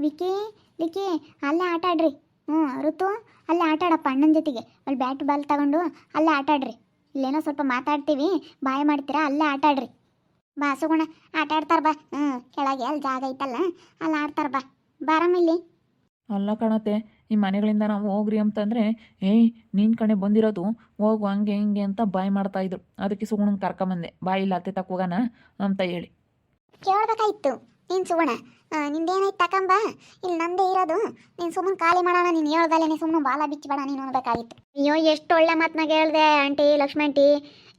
Wiki wiki ಅಲ್ಲೇ ಆಟ ಆಡ್ರಿ. ಋತು ಅಲ್ಲೇ ಆಟ ಆಡಪ್ಪ ಅಣ್ಣನ ಜೊತೆಗೆ. ಅಲ್ಲಿ ಬ್ಯಾಟ್ ಬಾಲ್ ತಗೊಂಡು ಅಲ್ಲೇ ಆಟ ಆಡ್ರಿ. ಇಲ್ಲೇನೋ ಸ್ವಲ್ಪ ಮಾತಾಡ್ತೀವಿ, ಬಾಯ್ ಮಾಡ್ತೀರಾ, ಅಲ್ಲೇ ಆಟ ಆಡ್ರಿ. ಬಾ ಸುಗುಣ, ಆಟ ಆಡ್ತಾರ ಬಾ. ಕೆಳಗೆ ಅಲ್ಲಿ ಜಾಗ ಐತಲ್ಲ, ಅಲ್ಲಿ ಆಡ್ತಾರ ಬಾ. ಬಾರಮಿಲ್ಲಿ. ಅಲ್ಲ ಕಣತೆ, ಈ ಮನೆಗಳಿಂದ ನಾವು ಹೋಗ್ರಿ ಅಂತಂದರೆ ಏಯ್ ನಿನ್ನ ಕಣೆ ಬಂದಿರೋದು, ಹೋಗು ಹಂಗೆ ಹಿಂಗೆ ಅಂತ ಬಾಯ್ ಮಾಡ್ತಾಯಿದ್ರು. ಅದಕ್ಕೆ ಸುಗುಣಂಗೆ ಕರ್ಕೊಂಬಂದೆ, ಬಾಯಿ ಇಲ್ಲ ಅತ್ತೆ ತಕ್ಕ ಹೋಗೋಣ ಅಂತ ಹೇಳಿ. ಕೇಳ್ಬೇಕಾಯ್ತು ನೀನು ಸುಗುಣ. ನಿಂದೇನಾಯ್ತು ತಕಂಬ, ಇಲ್ಲಿ ನಂದೇ ಇರೋದು. ನೀನು ಸುಮ್ಮನೆ ಖಾಲಿ ಮಾಡೋಣ, ನೀನು ಹೇಳ್ದಲ್ಲೇ ಸುಮ್ಮನೆ ಬಾಲ ಬಿಚ್ಚಬೇಡ ನೀನು ಅನ್ಬೇಕಾಗಿತ್ತು. ಅಯ್ಯೋ ಎಷ್ಟು ಒಳ್ಳೆ ಮಾತನಾಗ ಹೇಳ್ದೆ ಆಂಟಿ ಲಕ್ಷ್ಮಿ ಆಂಟಿ,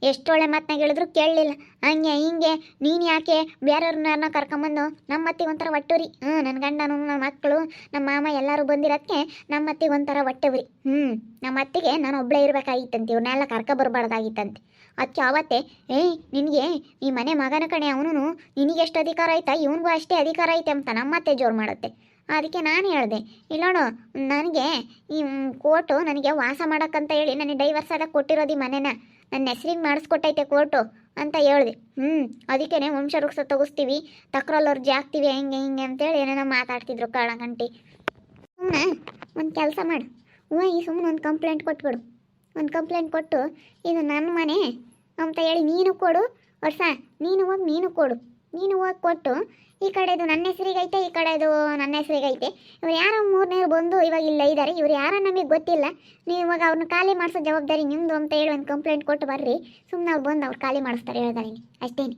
ಎಷ್ಟು ಒಳ್ಳೆ ಮಾತನಾಗ ಹೇಳಿದ್ರು ಕೇಳಲಿಲ್ಲ. ಹಂಗೆ ಹಿಂಗೆ ನೀನು ಯಾಕೆ ಬೇರೆಯವ್ರನ್ನ ಕರ್ಕೊಂಬಂದು ನಮ್ಮ ಅತ್ತಿಗೆ ಒಂಥರ ಒಟ್ಟುರಿ. ನನ್ನ ಗಂಡನು ನನ್ನ ಮಕ್ಕಳು ನಮ್ಮ ಮಾಮ ಎಲ್ಲರೂ ಬಂದಿರೋದಕ್ಕೆ ನಮ್ಮ ಅತ್ತಿಗೆ ಒಂಥರ ಹೊಟ್ಟೆವ್ರಿ. ನಮ್ಮ ಅತ್ತಿಗೆ ನಾನು ಒಬ್ಬಳೇ ಇರಬೇಕಾಗಿತ್ತಂತೆ, ಇವ್ರನ್ನೆಲ್ಲ ಕರ್ಕೊಬರ್ಬಾರ್ದಾಗಿತ್ತಂತೆ. ಅದಕ್ಕೆ ಆವತ್ತೆ ಏಯ್ ನಿನಗೆ ಈ ಮನೆ ಮಗನ ಕಣೆ, ಅವನು ನಿನಗೆ ಎಷ್ಟು ಅಧಿಕಾರ ಆಯ್ತಾ ಇವನಿಗೂ ಅಷ್ಟೇ ಅಧಿಕಾರ ಐತೆ ಅಂತ ನಮ್ಮತ್ತೆ ಜೋರು ಮಾಡುತ್ತೆ. ಅದಕ್ಕೆ ನಾನು ಹೇಳಿದೆ, ಇಲ್ಲೋಣ ನನಗೆ ಈ ಕೋರ್ಟು ನನಗೆ ವಾಸ ಮಾಡೋಕ್ಕಂತ ಹೇಳಿ ನನಗೆ ಡೈವರ್ಸ್ ಆದಾಗ ಕೊಟ್ಟಿರೋದು ಈ ಮನೆನ ನನ್ನ ಹೆಸ್ರಿಗೆ ಮಾಡಿಸ್ಕೊಟ್ಟೈತೆ ಕೋರ್ಟು ಅಂತ ಹೇಳಿದೆ. ಅದಕ್ಕೇ ವಂಶ ವೃಕ್ಷ ತಗೋಸ್ತೀವಿ, ತಕ್ರಲ್ಲಿ ಅರ್ಜಿ ಹಾಕ್ತೀವಿ, ಹೆಂಗೆ ಹಿಂಗೆ ಅಂತೇಳಿ ಏನೇನೋ ಮಾತಾಡ್ತಿದ್ರು ಕಾಳಗಂಟಿ. ಸುಮ್ಮನೆ ಒಂದು ಕೆಲಸ ಮಾಡು, ಹೋಗಿ ಸುಮ್ಮನೆ ಒಂದು ಕಂಪ್ಲೇಂಟ್ ಕೊಟ್ಬಿಡು. ಒಂದು ಕಂಪ್ಲೇಂಟ್ ಕೊಟ್ಟು ಇದು ನನ್ನ ಮನೆ ಅಂತ ಹೇಳಿ ನೀನು ಕೊಡು. ವರ್ಷ ನೀನು ಕೊಡು. ನೀನು ಹೋಗಿ ಕೊಟ್ಟು ಈ ಕಡೆದು ನನ್ನ ಹೆಸರಿಗೈತೆ, ಈ ಕಡೆದು ನನ್ನ ಹೆಸರಿಗೈತೆ. ಇವ್ರು ಯಾರೋ ಮೂರನೇರು ಬಂದು ಇವಾಗ ಇಲ್ಲ ಇದ್ದಾರೆ, ಇವ್ರು ಯಾರೋ ನಮಗೆ ಗೊತ್ತಿಲ್ಲ. ನೀವು ಇವಾಗ ಅವ್ರನ್ನ ಖಾಲಿ ಮಾಡಿಸೋ ಜವಾಬ್ದಾರಿ ನಿಮ್ಮದು ಅಂತ ಹೇಳಿ ಒಂದು ಕಂಪ್ಲೇಂಟ್ ಕೊಟ್ಟು ಬರ್ರಿ. ಸುಮ್ಮನೆ ಅವ್ರು ಬಂದು ಅವ್ರು ಖಾಲಿ ಮಾಡಿಸ್ತಾರೆ ಹೇಳ್ದಾರೆ ಅಷ್ಟೇನೆ.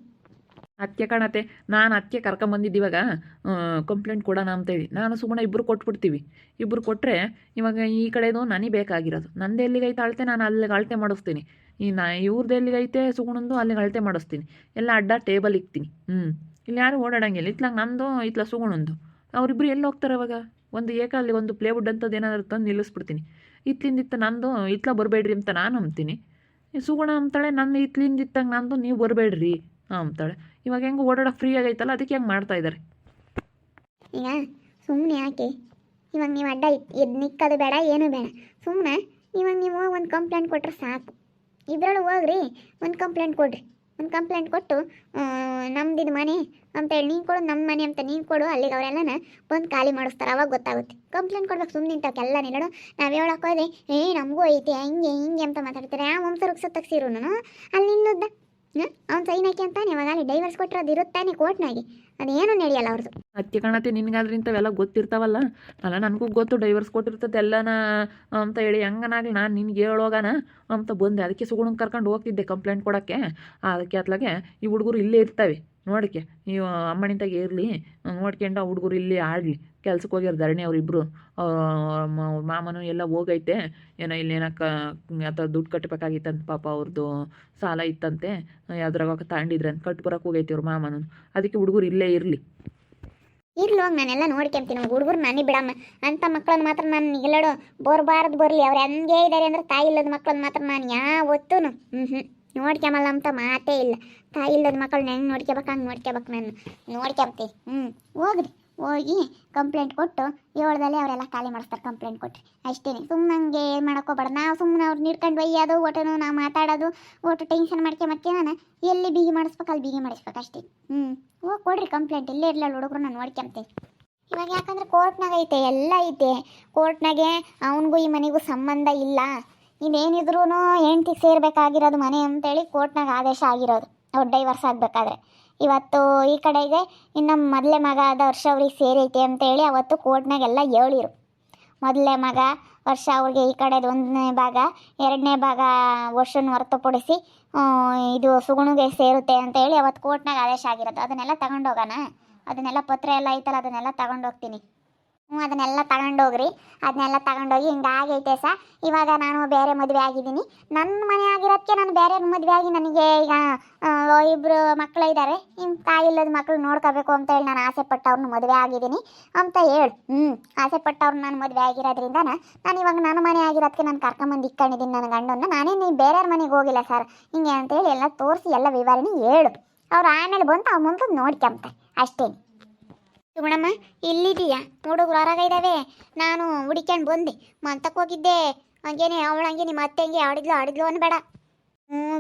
ಅದಕ್ಕೆ ಕಾಣತ್ತೆ, ನಾನು ಅದಕ್ಕೆ ಕರ್ಕೊಂಬಂದಿದ್ದಿವಾಗ ಕಂಪ್ಲೇಂಟ್ ಕೊಡೋಣ ಅಂತೇಳಿ. ನಾನು ಸುಮ್ಮನೆ ಇಬ್ಬರು ಕೊಟ್ಬಿಡ್ತೀವಿ. ಇಬ್ಬರು ಕೊಟ್ಟರೆ ಇವಾಗ ಈ ಕಡೆದು ನನಗೆ ಬೇಕಾಗಿರೋದು, ನಂದು ಎಲ್ಲಿಗೈತೆ ಅಳತೆ ನಾನು ಅಲ್ಲಿಗೆ ಅಳತೆ ಮಾಡಿಸ್ತೀನಿ. ಇವ್ರದ್ದು ಎಲ್ಲಿಗೈತೆ ಸುಗುಣಂದು ಅಲ್ಲಿಗೆ ಅಳತೆ ಮಾಡಿಸ್ತೀನಿ. ಎಲ್ಲ ಅಡ್ಡ ಟೇಬಲ್ ಇಕ್ತೀನಿ. ಇಲ್ಲಿ ಯಾರು ಓಡಾಡಂಗಿಲ್ಲ. ಇತ್ಲಾಗ ನಂದು ಇತ್ಲ ಸುಗುಣಂದು, ಅವರಿಬ್ಬರು ಎಲ್ಲಿ ಹೋಗ್ತಾರೆ ಅವಾಗ? ಒಂದು ಏಕಲ್ಲಿ ಒಂದು ಪ್ಲೇವುಡ್ ಅಂತದ್ದು ಏನಾದ್ರು ತಂದು ನಿಲ್ಲಿಸ್ಬಿಡ್ತೀನಿ. ಇತ್ಲಿಂದಿತ್ತ ನಂದು ಇತ್ಲ ಬರಬೇಡ್ರಿ ಅಂತ ನಾನು ಅಂತೀನಿ. ಸುಗುಣ ಅಂತಾಳೆ ನನ್ನ ಇತ್ಲಿಂದಿತ್ತಂಗೆ ನಂದು ನೀವು ಬರಬೇಡ್ರಿ ಅಂತಾಳೆ. ಇವಾಗ ಹೆಂಗೆ ಓಡಾಡೋಕೆ ಫ್ರೀ ಆಗೈತಲ್ಲ, ಅದಕ್ಕೆ ಹೆಂಗೆ ಮಾಡ್ತಾ ಇದ್ದಾರೆ. ಈಗ ಸುಮ್ಮನೆ ಯಾಕೆ ಇವಾಗ ನೀವು ಅಡ್ಡ ನಿಕ್ಕದು ಬೇಡ, ಏನೂ ಬೇಡ. ಸುಮ್ಮನೆ ಇವಾಗ ನೀವು ಒಂದು ಕಂಪ್ಲೇಂಟ್ ಕೊಟ್ಟರೆ ಸಾಕು. ಇದ್ರೊಳಗೆ ಹೋಗ್ರಿ, ಒಂದು ಕಂಪ್ಲೇಂಟ್ ಕೊಡ್ರಿ. ಒಂದು ಕಂಪ್ಲೇಂಟ್ ಕೊಟ್ಟು ನಮ್ದಿದು ಮನೆ ಅಂತೇಳಿ ನೀನು ಕೊಡು, ನಮ್ಮ ಮನೆ ಅಂತ ನೀನು ಕೊಡು. ಅಲ್ಲಿಗೆ ಅವರೆಲ್ಲನ ಬಂದು ಖಾಲಿ ಮಾಡಿಸ್ತಾರೆ, ಅವಾಗ ಗೊತ್ತಾಗುತ್ತೆ. ಕಂಪ್ಲೇಂಟ್ ಕೊಡ್ಬೇಕು ಸುಮ್ಮನೆ ನಿಂತವಕ್ಕೆಲ್ಲ ನಿಲ್ಲೋಡು. ನಾವು ಹೇಳೋಕೆ ಹೋದ್ರೆ ನಮಗೂ ಐತೆ ಹಂಗೆ ಹಿಂಗೆ ಅಂತ ಮಾತಾಡ್ತಾರೆ. ಆ ವಂಶ ವೃಕ್ಷ ತಗ್ಸಿರು ನಾನು ಅಲ್ಲಿ ನಿಲ್ಲುದ್ದ. ಅವ್ನು ಸೈನ್ ಹಾಕಿ ಅಂತಾನೆ ಇವಾಗ ಅಲ್ಲಿ ಡೈವರ್ಸ್ ಕೊಟ್ಟಿರೋದು ಇರುತ್ತಾನೆ ಕೋರ್ಟ್ನಾಗೆ, ಅದೇನು ನಡೆಯಲ್ಲ ಅವ್ರದ್ದು. ಅದಕ್ಕೆ ಕಾಣತ್ತೆ ನಿನಗಾದ್ರೆ ಇಂಥವೆಲ್ಲ ಗೊತ್ತಿರ್ತಾವಲ್ಲ. ಅಲ್ಲ ನನಗೂ ಗೊತ್ತು ಡೈವರ್ಸ್ ಕೊಟ್ಟಿರ್ತದೆ ಎಲ್ಲನ ಅಂತ ಹೇಳಿ. ಹಂಗನಾಗಲಿ ನಾನು ನಿನ್ಗೆ ಹೇಳೋಗಾನ ಅಂತ ಬಂದೆ. ಅದಕ್ಕೆ ಸುಗುಣಂಗೆ ಕರ್ಕೊಂಡು ಹೋಗ್ತಿದ್ದೆ ಕಂಪ್ಲೇಂಟ್ ಕೊಡೋಕ್ಕೆ. ಅದಕ್ಕೆ ಅತ್ಲಾಗೆ ಈ ಹುಡುಗರು ಇಲ್ಲೇ ಇರ್ತವೆ ನೋಡಕ್ಕೆ, ನೀವು ಅಮ್ಮನಿಂತಾಗೆ ಇರಲಿ ನೋಡ್ಕೊಂಡು ಆ ಹುಡುಗರು ಇಲ್ಲಿ ಆಡಲಿ. ಕೆಲ್ಸಕ್ಕೆ ಹೋಗ್ಯಾರ ಧರಣಿ ಅವರಿಬ್ಬರು. ಮಾಮನು ಎಲ್ಲ ಹೋಗೈತೆ ಏನೋ ಇಲ್ಲೇನಕ್ಕೆ ಅಥವಾ ದುಡ್ಡು ಕಟ್ಟಬೇಕಾಗಿತ್ತಂತ. ಪಾಪ ಅವ್ರದ್ದು ಸಾಲ ಇತ್ತಂತೆ, ಯಾವ್ದ್ರಾಗ ತಗೊಂಡಿದ್ರೆ ಅಂತ ಕಟ್ಟು ಬರೋಕೆ ಹೋಗೈತೆ ಅವ್ರ ಮಾಮನು. ಅದಕ್ಕೆ ಹುಡುಗರು ಇಲ್ಲೇ ಇರಲಿ. ಇರ್ಲಿ ಹೋಗಿ, ನಾನೆಲ್ಲ ನೋಡ್ಕೊಂತೀನಿ. ಹುಡುಗರು ನನಗೆ ಬಿಡಮ್ಮ ಅಂಥ ಮಕ್ಕಳನ್ನ ಮಾತ್ರ ನಾನು ಎಲ್ಲೋಡು ಬರಬಾರ್ದು. ಬರಲಿ ಅವ್ರು ಹೆಂಗೆ ಇದ್ದಾರೆ ಅಂದರೆ ತಾಯಿ ಇಲ್ಲದ ಮಕ್ಕಳನ್ನ ಮಾತ್ರ ನಾನು ಯಾವತ್ತೂ ನೋಡ್ಕೊಂಬಲ್ಲ ಅಂತ ಮಾತೇ ಇಲ್ಲ. ತಾಯಿ ಇಲ್ಲದ ಮಕ್ಕಳನ್ನ ಹೆಂಗೆ ನೋಡ್ಕೋಬೇಕು ಹಂಗೆ ನೋಡ್ಕೋಬೇಕು, ನಾನು ನೋಡ್ಕೊಂತೀನಿ. ಹೋಗ್ರಿ, ಹೋಗಿ ಕಂಪ್ಲೇಂಟ್ ಕೊಟ್ಟು ಏಳ್ದಲ್ಲೇ ಅವರೆಲ್ಲ ಖಾಲಿ ಮಾಡಿಸ್ತಾರೆ ಕಂಪ್ಲೇಂಟ್ ಕೊಟ್ಟರೆ ಅಷ್ಟೇ. ಸುಮ್ಮನೆ ಏನು ಮಾಡೋಕ್ಕೋಗ್ಬೇಡ. ನಾವು ಸುಮ್ಮನೆ ಅವ್ರು ನೀಡ್ಕೊಂಡು ಒಯ್ಯೋದು, ಒಟ್ಟನು ನಾವು ಮಾತಾಡೋದು, ಒಟ್ಟು ಟೆನ್ಷನ್ ಮಾಡ್ಕೊಂಬಕ್ಕೆ ನಾನು ಎಲ್ಲಿ ಬಿಗಿ ಮಾಡಿಸ್ಬೇಕು ಅಲ್ಲಿ ಬಿಗಿ ಮಾಡಿಸ್ಬೇಕು ಅಷ್ಟೇ. ಹೋಗಿ ಕೊಡ್ರಿ ಕಂಪ್ಲೇಂಟ್. ಇಲ್ಲೇ ಇರಲಿಲ್ಲ ಹುಡುಗರು, ನಾನು ನೋಡ್ಕೊಂತೀನಿ. ಇವಾಗ ಯಾಕಂದ್ರೆ ಕೋರ್ಟ್ನಾಗ ಐತೆ, ಎಲ್ಲ ಐತೆ ಕೋರ್ಟ್ನಾಗೆ. ಅವನಿಗೂ ಈ ಮನೆಗೂ ಸಂಬಂಧ ಇಲ್ಲ. ಇದೇನಿದ್ರು ಹೆಂಡ್ತಿಗೆ ಸೇರ್ಬೇಕಾಗಿರೋದು ಮನೆ ಅಂತೇಳಿ ಕೋರ್ಟ್ನಾಗ ಆದೇಶ ಆಗಿರೋದು. ಅವ್ರು ಡೈವರ್ಸ್ ಆಗಬೇಕಾದ್ರೆ ಇವತ್ತು ಈ ಕಡೆಗೆ ಇನ್ನು ಮೊದಲೇ ಮಗ ಆದ ವರ್ಷ ಅವ್ರಿಗೆ ಸೇರೈತೆ ಅಂತೇಳಿ ಅವತ್ತು ಕೋರ್ಟ್ನಾಗೆಲ್ಲ ಹೇಳಿರು. ಮೊದಲೇ ಮಗ ವರ್ಷ ಅವ್ರಿಗೆ ಈ ಕಡೆದು 1ನೇ ಭಾಗ, 2ನೇ ಭಾಗ ವರ್ಷನ ಹೊರತುಪಡಿಸಿ ಇದು ಸುಗುಣಿಗೆ ಸೇರುತ್ತೆ ಅಂತೇಳಿ ಅವತ್ತು ಕೋರ್ಟ್ನಾಗ ಆದೇಶ ಆಗಿರೋದು. ಅದನ್ನೆಲ್ಲ ತಗೊಂಡೋಗೋಣ, ಅದನ್ನೆಲ್ಲ ಪತ್ರ ಎಲ್ಲ ಐತಲ್ಲ ಅದನ್ನೆಲ್ಲ ತಗೊಂಡೋಗ್ತೀನಿ. ಅದನ್ನೆಲ್ಲ ತಗೊಂಡೋಗ್ರಿ. ಅದನ್ನೆಲ್ಲ ತಗೊಂಡೋಗಿ ಹಿಂಗಾಗೈತೆ ಇವಾಗ ನಾನು ಬೇರೆ ಮದುವೆ ಆಗಿದ್ದೀನಿ. ನನ್ನ ಮನೆ ಆಗಿರೋದಕ್ಕೆ ನಾನು ಬೇರೆ ಮದುವೆ ಆಗಿ ನನಗೆ ಈಗ ಇಬ್ಬರು ಮಕ್ಕಳಿದ್ದಾರೆ. ನಿಮ್ಮ ತಾಯಿ ಇಲ್ಲದ ಮಕ್ಕಳು ನೋಡ್ಕೋಬೇಕು ಅಂತ ಹೇಳಿ ನಾನು ಆಸೆ ಪಟ್ಟವ್ರನ್ನ ಮದುವೆ ಆಗಿದ್ದೀನಿ ಅಂತ ಹೇಳು. ಆಸೆ ಪಟ್ಟವ್ರನ್ನ ನಾನು ಮದುವೆ ಆಗಿರೋದ್ರಿಂದ ನಾನು ಇವಾಗ ನನ್ನ ಮನೆ ಆಗಿರೋದಕ್ಕೆ ನಾನು ಕರ್ಕೊಂಬಂದು ಇಕ್ಕೊಂಡಿದ್ದೀನಿ ನನ್ನ ಗಂಡನ್ನ. ನಾನೇನು ಬೇರೆಯವ್ರ ಮನೆಗೆ ಹೋಗಿಲ್ಲ ಸರ್ ಹಿಂಗೆ ಅಂತೇಳಿ ಎಲ್ಲ ತೋರಿಸಿ ಎಲ್ಲ ವಿವರಣೆ ಹೇಳು. ಅವ್ರು ಆಮೇಲೆ ಬಂದು ಅವ್ರ ಮುಂದೆ ನೋಡ್ಕೊಂತಾರೆ ಅಷ್ಟೇ. ಸುಗುಣಮ್ಮ ಇಲ್ಲಿದೀಯಾ? ಹುಡುಗರು ಹೊರಗಿದ್ದಾವೆ. ನಾನು ಹುಡಿಕೊಂಡು ಬಂದೆ, ಮಂತಕ್ಕೆ ಹೋಗಿದ್ದೆ. ಹಂಗೇನೆ ಅವಳು ಹಂಗೆ ನಿಮ್ಮ ಅತ್ತೆ ಹಂಗೆ ಆಡಿದ್ಲು ಅನ್ಬೇಡ.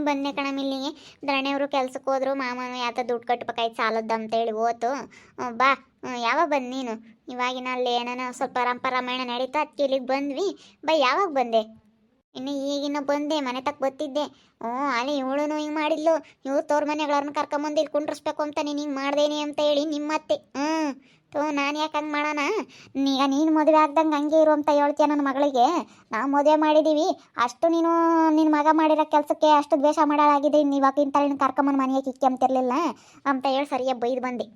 ಬನ್ನಿ ಕಣಮ್ಮ ಇಲ್ಲಿಗೆ. ಧರಣಿಯವರು ಕೆಲ್ಸಕ್ಕೆ ಹೋದ್ರು, ಮಾಮನು ಯಾತ ದುಡ್ಡು ಕಟ್ಬೇಕಾಯ್ತು ಸಾಲದ್ದು ಅಂತೇಳಿ ಹೋತು. ಬಾ ಯಾವಾಗ ಬಂದು ನೀನು? ಇವಾಗಿನ ಅಲ್ಲಿ ಏನೇನೋ ಸ್ವಲ್ಪ ರಂಪರಾಮಾಯಣ ನಡೀತಾ ಅದಕ್ಕೆ ಇಲ್ಲಿಗೆ ಬಂದ್ವಿ. ಬೈ ಯಾವಾಗ ಬಂದೆ? ಇನ್ನು ಈಗಿನ ಬಂದೆ, ಮನೆ ತಕ್ಕ ಬತ್ತಿದ್ದೆ. ಅಲ್ಲಿ ಇವಳು ಹಿಂಗೆ ಮಾಡಿದ್ಲು, ಇವ್ರು ತೋರ್ ಮನೆಗಳನ್ನ ಕರ್ಕೊಂಬಂದು ಇಲ್ಲಿ ಕುಂಡ್ರಿಸ್ಬೇಕು ಅಂತ ನೀನು ಹಿಂಗೆ ಮಾಡ್ದೇನಿ ಅಂತ ಹೇಳಿ ನಿಮ್ಮತ್ತೆ. ನಾನು ಯಾಕೆ ಹಂಗೆ ಮಾಡೋಣ? ಈಗ ನೀನು ಮದುವೆ ಆಗ್ದಂಗೆ ಹಂಗೆ ಇರು ಅಂತ ಹೇಳ್ತೀಯ ನನ್ನ ಮಗಳಿಗೆ. ನಾವು ಮದುವೆ ಮಾಡಿದ್ದೀವಿ, ಅಷ್ಟು ನೀನು ನಿನ್ನ ಮಗ ಮಾಡಿರೋ ಕೆಲಸಕ್ಕೆ ಅಷ್ಟು ದ್ವೇಷ ಮಾಡಾಗಿದೆ. ಇವಾಗ ಇಂಥಳನ್ನ ಕರ್ಕೊಂಬಂದು ಮನೆಗೆ ಕಿಕ್ಕಿ ಅಂತಿರ್ಲಿಲ್ಲ ಅಂತ ಹೇಳಿ ಸರಿಯಾಗಿ ಬೈದು ಬಂದೆ.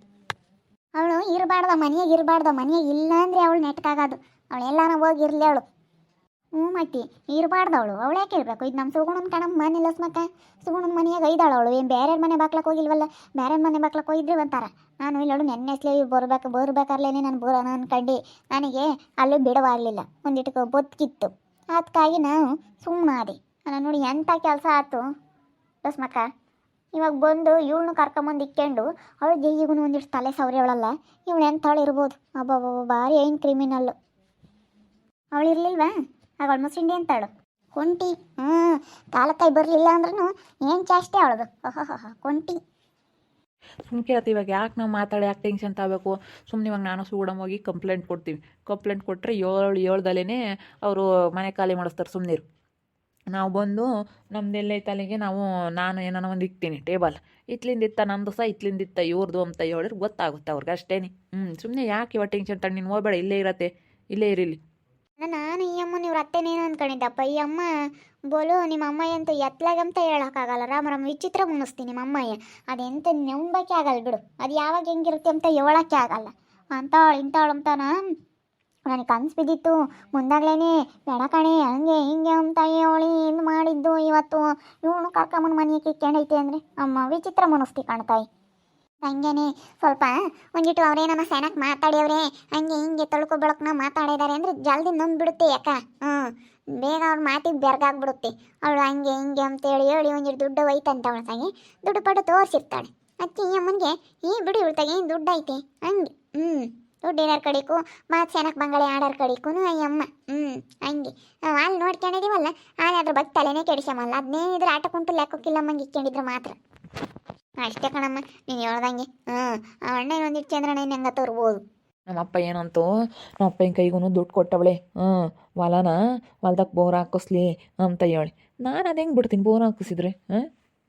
ಅವಳು ಇರಬಾರ್ದ ಮನೆಯಾಗ, ಇರಬಾರ್ದ ಮನೆಯಾಗ, ಇಲ್ಲ ಅಂದರೆ ಅವಳು ನೆಟ್ಕಾಗೋದು. ಅವಳು ಎಲ್ಲಾನ ಹೋಗಿ ಇರಲಿ ಅವಳು. ಮತ್ತಿ ಇರಬಾರ್ದು ಅವಳು. ಅವಳು ಯಾಕೆ ಇರಬೇಕು? ಇದು ನಮ್ಮ ಸುಗುಣನ ಕಣಮ್ಮ ಮನೆ ಲಸ್ಮಕ್ಕ. ಸುಗುಣನ ಮನೆಯಾಗ ಐದಾಳು ಅವಳು. ಏನು ಬೇರೆ ಮನೆ ಬಾಕ್ಲಕ್ಕೆ ಹೋಗಿಲ್ವಲ್ಲ? ಬೇರೆ ಮನೆ ಬಾಕ್ಲಕ್ಕೆ ಹೋಗಿದ್ರೆ ಒಂಥರ. ನಾನು ಇಲ್ಲೋಳು ನೆನ್ನೆಸ್ಲೇ ಬರ್ಬೇಕಾರ್ಲೇನೆ ನಾನು ಅನ್ಕಂಡು ನನಗೆ ಅಲ್ಲೂ ಬಿಡವಾಗಲಿಲ್ಲ, ಒಂದಿಟ್ಟು ಬದುಕಿತ್ತು. ಅದಕ್ಕಾಗಿ ನಾನು ಸುಮ್ಮನಾದೆ. ನಾನು ನೋಡಿ ಎಂಥ ಕೆಲಸ ಆಯ್ತು ಲಸ್ಮಕ್ಕ. ಇವಾಗ ಬಂದು ಇವಳನ್ನು ಕರ್ಕೊಂಬಂದು ಇಕ್ಕೊಂಡು ಅವಳು ಜೈಜಿಗೂ ಒಂದಿಷ್ಟು ತಲೆ ಸೌರ್ಯವಳಲ್ಲ. ಇವಳು ಎಂಥವಳು ಇರ್ಬೋದು? ಅಬ್ಬಬ್ಬ, ಭಾರಿ ಏನು ಕ್ರಿಮಿನಲ್ಲು. ಅವಳು ಇರಲಿಲ್ವಾ ಆಗ ಮುಸ್ಸಿಂಡಿ ಅಂತಾಳು ಕೊಂಟಿ. ಕಾಲಕ್ಕಾಯಿ ಬರಲಿಲ್ಲ ಅಂದ್ರೂ ಏನು ಚಾಷ್ಟೆ ಅವಳದು. ಕೊಂಟಿ. ಸುಮ್ಮನೆ ಕೇಳ್ತೀವಿ. ಇವಾಗ ಯಾಕೆ ನಾವು ಮಾತಾಡಿ ಯಾಕೆ ಟೆನ್ಷನ್ ತಗೋಬೇಕು? ಸುಮ್ಮನೆ ಇವಾಗ ನಾನು ಸುಗಡಮ್ ಹೋಗಿ ಕಂಪ್ಲೇಂಟ್ ಕೊಡ್ತೀವಿ. ಕಂಪ್ಲೇಂಟ್ ಕೊಟ್ಟರೆ ಏಳ್ದಲೇ ಅವರು ಮನೆ ಖಾಲಿ ಮಾಡಿಸ್ತಾರೆ. ಸುಮ್ಮನಿರು. ನಾವು ಬಂದು ನಮ್ಮದೆಲ್ಲ ತಲೆಗೆ ನಾನು ಏನಾನ ಒಂದು ಇಕ್ತೀನಿ ಟೇಬಲ್. ಇತ್ಲಿಂದಿತ್ತ ನಮ್ಮದು ಸಹ ಇತ್ಲಿಂದಿತ್ತ ಇವ್ರದ್ದು ಅಂತ ಹೇಳಿದ್ರೆ ಗೊತ್ತಾಗುತ್ತೆ ಅವ್ರಿಗೆ, ಅಷ್ಟೇನಿ. ಸುಮ್ಮನೆ ಯಾಕೆ ಇವಾಗ ಟೆನ್ಷನ್ ತಗೊಂಡು ನೀನು ಹೋಗಬೇಡ, ಇಲ್ಲೇ ಇರತ್ತೆ, ಇಲ್ಲೇ ಇರಿಲಿ. ನಾನು ಈ ಅಮ್ಮನ ಇವ್ರ ಅತ್ತೆನೇನು ಅಂದ್ಕೊಂಡಿದ್ದಪ್ಪ. ಈ ಅಮ್ಮ ಬೋಲು ನಿಮ್ಮ ಅಮ್ಮಯ್ಯ ಅಂತ ಎತ್ಲಾಗಂತ ಹೇಳೋಕ್ಕಾಗಲ್ಲ. ರಾಮ ವಿಚಿತ್ರ ಮುನ್ನಿಸ್ತೀನಿ ನಿಮ್ಮ ಅಮ್ಮಯ್ಯ. ಅದೆಂತ ನೆಂಬಕ್ಕೆ ಆಗಲ್ಲ ಬಿಡು. ಅದು ಯಾವಾಗ ಹೆಂಗಿರುತ್ತೆ ಅಂತ ಹೇಳೋಕ್ಕೆ ಆಗಲ್ಲ. ಇಂಥವಳು ಅಂತಾನ ನನಗೆ ಕನ್ಸು ಬಿದ್ದಿತ್ತು ಮುಂದಾಗ್ಲೇ. ಬೇಡ ಕಣೆ ಹಂಗೆ ಹಿಂಗೆ ಅಂತ ಹೇಳಿ ಇದು ಮಾಡಿದ್ದು. ಇವತ್ತು ಇವನು ಕರ್ಕೊಂಬಂದು ಮನೆಗೆ ಕಿಕ್ಕೊಂಡೈತೆ ಅಂದರೆ ಅಮ್ಮ ವಿಚಿತ್ರ ಮುನ್ನಿಸ್ತಿ ಕಾಣ್ತಾಯಿ. ಹಂಗೇನೆ ಸ್ವಲ್ಪ ಒಂದಿಟ್ಟು ಅವ್ರೇನ ಸೆನಕ್ಕೆ ಮಾತಾಡ್ಯವ್ರೆ, ಹಂಗೆ ಹಿಂಗೆ ತೊಳ್ಕೊ ಬೆಳಕನ್ನ ಮಾತಾಡಿದ್ದಾರೆ ಅಂದರೆ ಜಲ್ದಿ ನಂಬಿಬಿಡುತ್ತೆ. ಯಾಕ ಬೇಗ ಅವ್ರ ಮಾತಿಗೆ ಬೆರ್ಗಾಗ್ಬಿಡುತ್ತೆ. ಅವಳು ಹಂಗೆ ಹಿಂಗೆ ಅಂತೇಳಿ ಹೇಳಿ ಒಂದಿಟ್ಟು ದುಡ್ಡು ಒಯ್ತಂತ ಅವಳ ತಾಯಿ ದುಡ್ಡು ಪಟ್ಟು ತೋರಿಸಿರ್ತಾಳೆ. ಅದಕ್ಕೆ ಈ ಅಮ್ಮನಿಗೆ ಬಿಡು ಇಳ್ತಾಗೆ ಏನು ದುಡ್ಡು ಐತೆ ಹಂಗೆ. ದುಡ್ಡು ಏನಾರು ಕಡಿಕು ಮಾತು ಸೆನಕ್ಕೆ ಬಂಗಾಳೆ ಆಡೋರು ಕಡಿಗೂ ಈ ಅಮ್ಮ. ಹಂಗೆ ನಾವು ಅಲ್ಲಿ ನೋಡ್ಕೊಂಡಿದ್ದೀವಲ್ಲ, ಅಲ್ಲಿ ಅದ್ರ ಬಗ್ಗೆ ತಲೆನೇ ಕೆಡಿಸಮಲ್ಲ. ಅದನ್ನೇ ಇದ್ರೆ ಆಟ ಕುಂಟು ಲೆಕ್ಕಕ್ಕಿಲ್ಲಮ್ಮಂಗೆ ಇಕ್ಕೊಂಡಿದ್ರೆ ಮಾತ್ರ ಅಷ್ಟೇ ಕಣಮ್ಮ ನೀನು ಹೇಳ್ದಂಗೆ. ಅಣ್ಣ ಇನ್ನೊಂದಿಟ್ಟು ಚಂದ್ರಣ್ಣ ಹೆಂಗೆ ತರ್ಬೋದು. ನಮ್ಮಪ್ಪ ಏನಂತು, ನಮ್ಮಪ್ಪನ ಕೈಗೂ ದುಡ್ಡು ಕೊಟ್ಟವಳೆ. ಹೊಲ್ದಾಗ ಬೋರ್ ಹಾಕಿಸ್ಲಿ ಅಂತ ಹೇಳಿ. ನಾನು ಅದು ಹೆಂಗೆ ಬಿಡ್ತೀನಿ ಬೋರ್ ಹಾಕಿಸಿದ್ರೆ?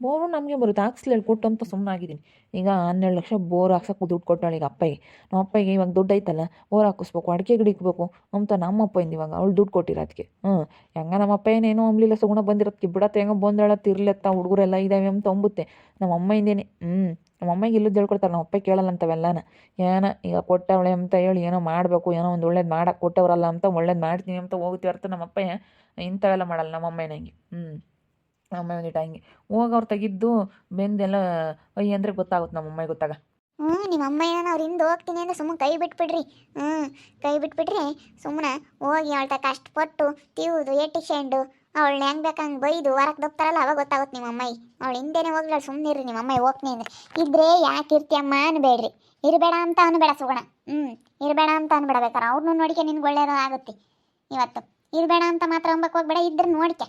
ಬೋರು ನಮಗೆ ಬರುತ್ತೆ, ಹಾಕ್ಸ್ಲಿ ಹೇಳಿ ಕೊಟ್ಟು ಅಂತ ಸುಮ್ಮನಾಗಿದ್ದೀನಿ. ಈಗ 12 ಲಕ್ಷ ಬೋರ್ ಹಾಕ್ಸೋಕೆ ದುಡ್ಡು ಕೊಟ್ಟಾಳೆ ಈಗ ಅಪ್ಪಗೆ. ನಮ್ಮ ಅಪ್ಪಗೆ ಇವಾಗ ದುಡ್ಡು ಐತಲ್ಲ, ಬೋರ್ ಹಾಕಿಸ್ಬೇಕು, ಅಡಿಕೆ ಗಿಡ ಇಕ್ಬೇಕು ಅಂತ ನಮ್ಮಪ್ಪಯಿಂದ ಇವಾಗ ಅವಳು ದುಡ್ಡು ಕೊಟ್ಟಿರೋದಕ್ಕೆ. ಹೆಂಗ ನಮ್ಮಪ್ಪ ಏನೇನೋ ಅಂಬ್ಲಿಲ್ಲ ಸುಗುಣ ಬಂದಿರೋದಕ್ಕೆ ಬಿಡತ್ತೆ, ಹೆಂಗೋ ಬಂದೇಳತ್ತೆ ಇರ್ಲತ್ತ ಹುಡುಗರೆಲ್ಲ ಇದ್ದಾವೆ ಅಂತ ಅಂಬುತ್ತೆ. ನಮ್ಮ ಅಮ್ಮಯಿಂದೇನೆ. ನಮ್ಮ ಅಮ್ಮಗೆ ಇಲ್ಲದ್ದು ಹೇಳ್ಕೊಡ್ತಾರೆ, ನಮ್ಮ ಅಪ್ಪ ಕೇಳಲ್ಲ ಅಂತವೆಲ್ಲನ. ಈಗ ಕೊಟ್ಟವಳೆ ಅಂತ ಹೇಳಿ ಏನೋ ಮಾಡಬೇಕು, ಏನೋ ಒಂದು ಒಳ್ಳೇದು ಮಾಡಕ್ಕೆ ಕೊಟ್ಟವರಲ್ಲ ಅಂತ ಒಳ್ಳೇದು ಮಾಡ್ತೀನಿ ಅಂತ ಹೋಗ್ತೀವಿ ಅರ್ಥ. ನಮ್ಮ ಅಪ್ಪ ಇಂಥವೆಲ್ಲ ಮಾಡಲ್ಲ. ನಮ್ಮ ಅಮ್ಮನ ಹಂಗೆ. ನಮ್ಮ ಒಂದಿಟ್ಟು ಹಂಗೆ ಹೋಗವ್ರು ತೆಗಿದ್ದು ಬೆಂದೆಲ್ಲ ಅಯ್ಯ ಅಂದರೆ ಗೊತ್ತಾಗುತ್ತೆ ನಮ್ಮ ಅಮ್ಮಗೆ ಗೊತ್ತಾಗ. ನಿಮ್ಮ ಅಮ್ಮ ಏನೋ ಅವ್ರು ಹಿಂದೆ ಹೋಗ್ತೀನಿ ಅಂದರೆ ಸುಮ್ಮನೆ ಕೈ ಬಿಟ್ಬಿಡ್ರಿ. ಕೈ ಬಿಟ್ಬಿಟ್ರಿ ಸುಮ್ಮನೆ ಹೋಗಿ ಅವಳ್ತ ಕಷ್ಟಪಟ್ಟು ತೀವುದು ಎಟ್ಟಿಸ್ಕೊಂಡು ಅವಳನ್ನ ಹೆಂಗೆ ಬೇಕಂಗೆ ಬೈದು ಹೊರಕ್ಕೆ ದಪ್ತಾರಲ್ಲ ಅವಾಗ ಗೊತ್ತಾಗುತ್ತೆ ನಿಮ್ಮ ಅಮ್ಮಾಯಿ. ಅವಳು ಹಿಂದೆನೇ ಹೋಗ್ಲಾಳ ಸುಮ್ಮನಿರಿ. ನಿಮ್ಮ ಅಮ್ಮಾಯಿ ಹೋಗ್ತೀನಿ ಅಂದರೆ ಇದ್ರೆ ಯಾಕೆ ಇರ್ತೀಯಮ್ಮ ಅನ್ಬೇಡ್ರಿ. ಇರಬೇಡ ಅಂತ ಅನ್ಬೇಡ ಸುಗುಣ. ಇರಬೇಡ ಅಂತ ಅನ್ಬೇಡಬೇಕಾರೆ ಅವ್ರನ್ನೂ ನೋಡಿಕೆ ನಿನ್ಗೆ ಒಳ್ಳೇದು ಆಗುತ್ತೆ. ಇವತ್ತು ಇರಬೇಡ ಅಂತ ಮಾತ್ರ ಅಂಬಕ್ಕೆ ಹೋಗ್ಬೇಡ, ಇದ್ರೆ ನೋಡಿಕೆ.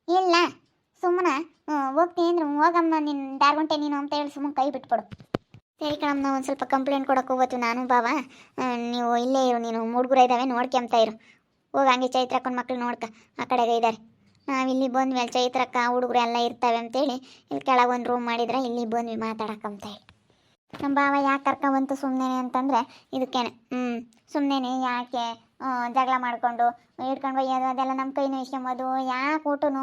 ಇಲ್ಲ ಸುಮ್ಮನೆ ಹೋಗ್ತೀನಿ ಅಂದ್ರೆ ಹೋಗಮ್ಮ ನಿನ್ನ 6 ಗಂಟೆ ನೀನು ಅಂತ ಹೇಳಿ ಸುಮ್ಮನೆ ಕೈ ಬಿಟ್ಬಿಡು. ಸರಿ ಕಣಮ್ಮ, ನಾವು ಒಂದು ಸ್ವಲ್ಪ ಕಂಪ್ಲೇಂಟ್ ಕೊಡೋಕೆ ಹೋಗ್ತು ನಾನು ಬಾವ. ನೀವು ಇಲ್ಲೇ ಇರು, ನೀನು ಹುಡುಗರು ಇದ್ದಾವೆ ನೋಡ್ಕೊಂತ ಇರು. ಹೋಗಿ ಹಂಗೆ ಚೈತ್ರಕ್ಕನ ಮಕ್ಳು ನೋಡ್ಕ, ಆ ಕಡೆಗೆ ಇದ್ದಾರೆ. ನಾವಿಲ್ಲಿ ಬಂದ್ಮೇಲೆ ಚೈತ್ರಕ್ಕ ಹುಡುಗರು ಎಲ್ಲ ಇರ್ತವೆ ಅಂತೇಳಿ ಇಲ್ಲಿ ಕೆಳಗೆ ಒಂದು ರೂಮ್ ಮಾಡಿದ್ರೆ ಇಲ್ಲಿ ಬಂದ್ವಿ ಮಾತಾಡಕ್ಕಂತ ಹೇಳಿ. ನಮ್ಮ ಬಾವ ಯಾಕೆ ಕರ್ಕೊಂಬಂತು ಸುಮ್ಮನೆ ಅಂತಂದರೆ ಇದಕ್ಕೇನೆ. ಸುಮ್ಮನೆ ಯಾಕೆ ಜಗಳ ಮಾಡಿಕೊಂಡು ಇಟ್ಕೊಂಡು ಒಯ್ಯೋದು ಅದೆಲ್ಲ ನಮ್ಮ ಕೈನೂ ಇಸ್ಕೊಂಬೋದು. ಯಾಕೆ ಊಟನು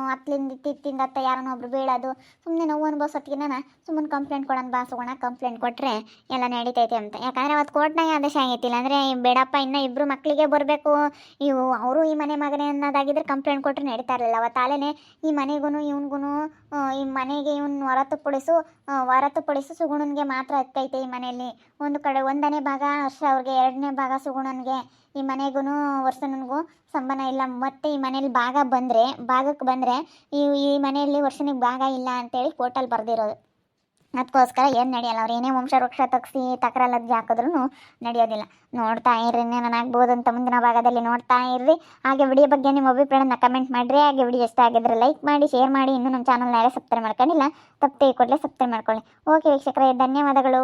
ತಿಂದತ್ತ ಯಾರನ್ನೋ ಒಬ್ರು ಬೀಳೋದು. ಸುಮ್ಮನೆ ನೋವು ಅನ್ಭವಿಸೋತ್ತಿಗೆ ನಾನು ಸುಮ್ಮನೆ ಕಂಪ್ಲೇಂಟ್ ಕೊಡೋಣ ಬಾ ಸುಗೋಣ, ಕಂಪ್ಲೇಂಟ್ ಕೊಟ್ಟರೆ ಎಲ್ಲ ನಡೀತೈತೆ ಅಂತ. ಯಾಕಂದರೆ ಅವತ್ತು ಕೋರ್ಟ್ನಾಗ ಆದೇಶ ಆಗೈತಿಲ್ಲ ಅಂದರೆ ಬೇಡಪ್ಪ ಇನ್ನೂ 2 ಮಕ್ಕಳಿಗೆ ಬರಬೇಕು ಇವು ಅವರು ಈ ಮನೆ ಮಗನೇ ಅನ್ನೋದಾಗಿದ್ರೆ ಕಂಪ್ಲೇಂಟ್ ಕೊಟ್ಟರೆ ನಡೀತಾ ಇರಲಿಲ್ಲ. ಅವತ್ತು ಅಲ್ಲೇ ಈ ಮನೆಗೂ ಇವನ್ಗೂ ಈ ಮನೆಗೆ ಇವನು ಹೊರತುಪಡಿಸು ಸುಗುಣನಿಗೆ ಮಾತ್ರ ಹತ್ತೈತೆ ಈ ಮನೆಯಲ್ಲಿ. ಒಂದು ಕಡೆ 1ನೇ ಭಾಗ ಹರ್ಷ ಅವ್ರಿಗೆ, 2ನೇ ಭಾಗ ಸುಗುಣನಿಗೆ. ಈ ಮನೆಗೂ ವರ್ಷನಿಗೂ ಸಂಬಂಧ ಇಲ್ಲ. ಮತ್ತು ಈ ಮನೇಲಿ ಭಾಗಕ್ಕೆ ಬಂದರೆ ಈ ಮನೆಯಲ್ಲಿ ವರ್ಷನಿಗೆ ಭಾಗ ಇಲ್ಲ ಅಂತೇಳಿ ಕೋರ್ಟಲ್ಲಿ ಬರೆದಿರೋದು. ಅದಕ್ಕೋಸ್ಕರ ಏನು ನಡೆಯಲ್ಲ. ಅವ್ರು ಏನೇ ವಂಶ ತಗ್ಸಿ ತಕರಾಲಜ್ಜಿ ಹಾಕಿದ್ರೂ ನಡೆಯೋದಿಲ್ಲ. ನೋಡ್ತಾ ಇರ್ರಿ, ಏನಾಗ್ಬೋದು ಅಂತ ಮುಂದಿನ ಭಾಗದಲ್ಲಿ ನೋಡ್ತಾ ಇರ್ರಿ. ಹಾಗೆ ವಿಡಿಯೋ ಬಗ್ಗೆ ನಿಮ್ಮ ಅಭಿಪ್ರಾಯನ ಕಮೆಂಟ್ ಮಾಡಿರಿ. ಹಾಗೆ ವಿಡಿಯೋ ಇಷ್ಟ ಆಗಿದ್ರೆ ಲೈಕ್ ಮಾಡಿ, ಶೇರ್ ಮಾಡಿ. ಇನ್ನೂ ನಮ್ಮ ಚಾನಲ್ನ ಯಾರೇ ಸಬ್ಸ್ಕ್ರೈಬ್ ಮಾಡ್ಕೊಂಡಿಲ್ಲ ತಪ್ಪದೆ ಕೂಡಲೇ ಸಬ್ಸ್ಕ್ರೈಬ್ ಮಾಡ್ಕೊಳ್ಳಿ. ಓಕೆ ವೀಕ್ಷಕರೇ, ಧನ್ಯವಾದಗಳು.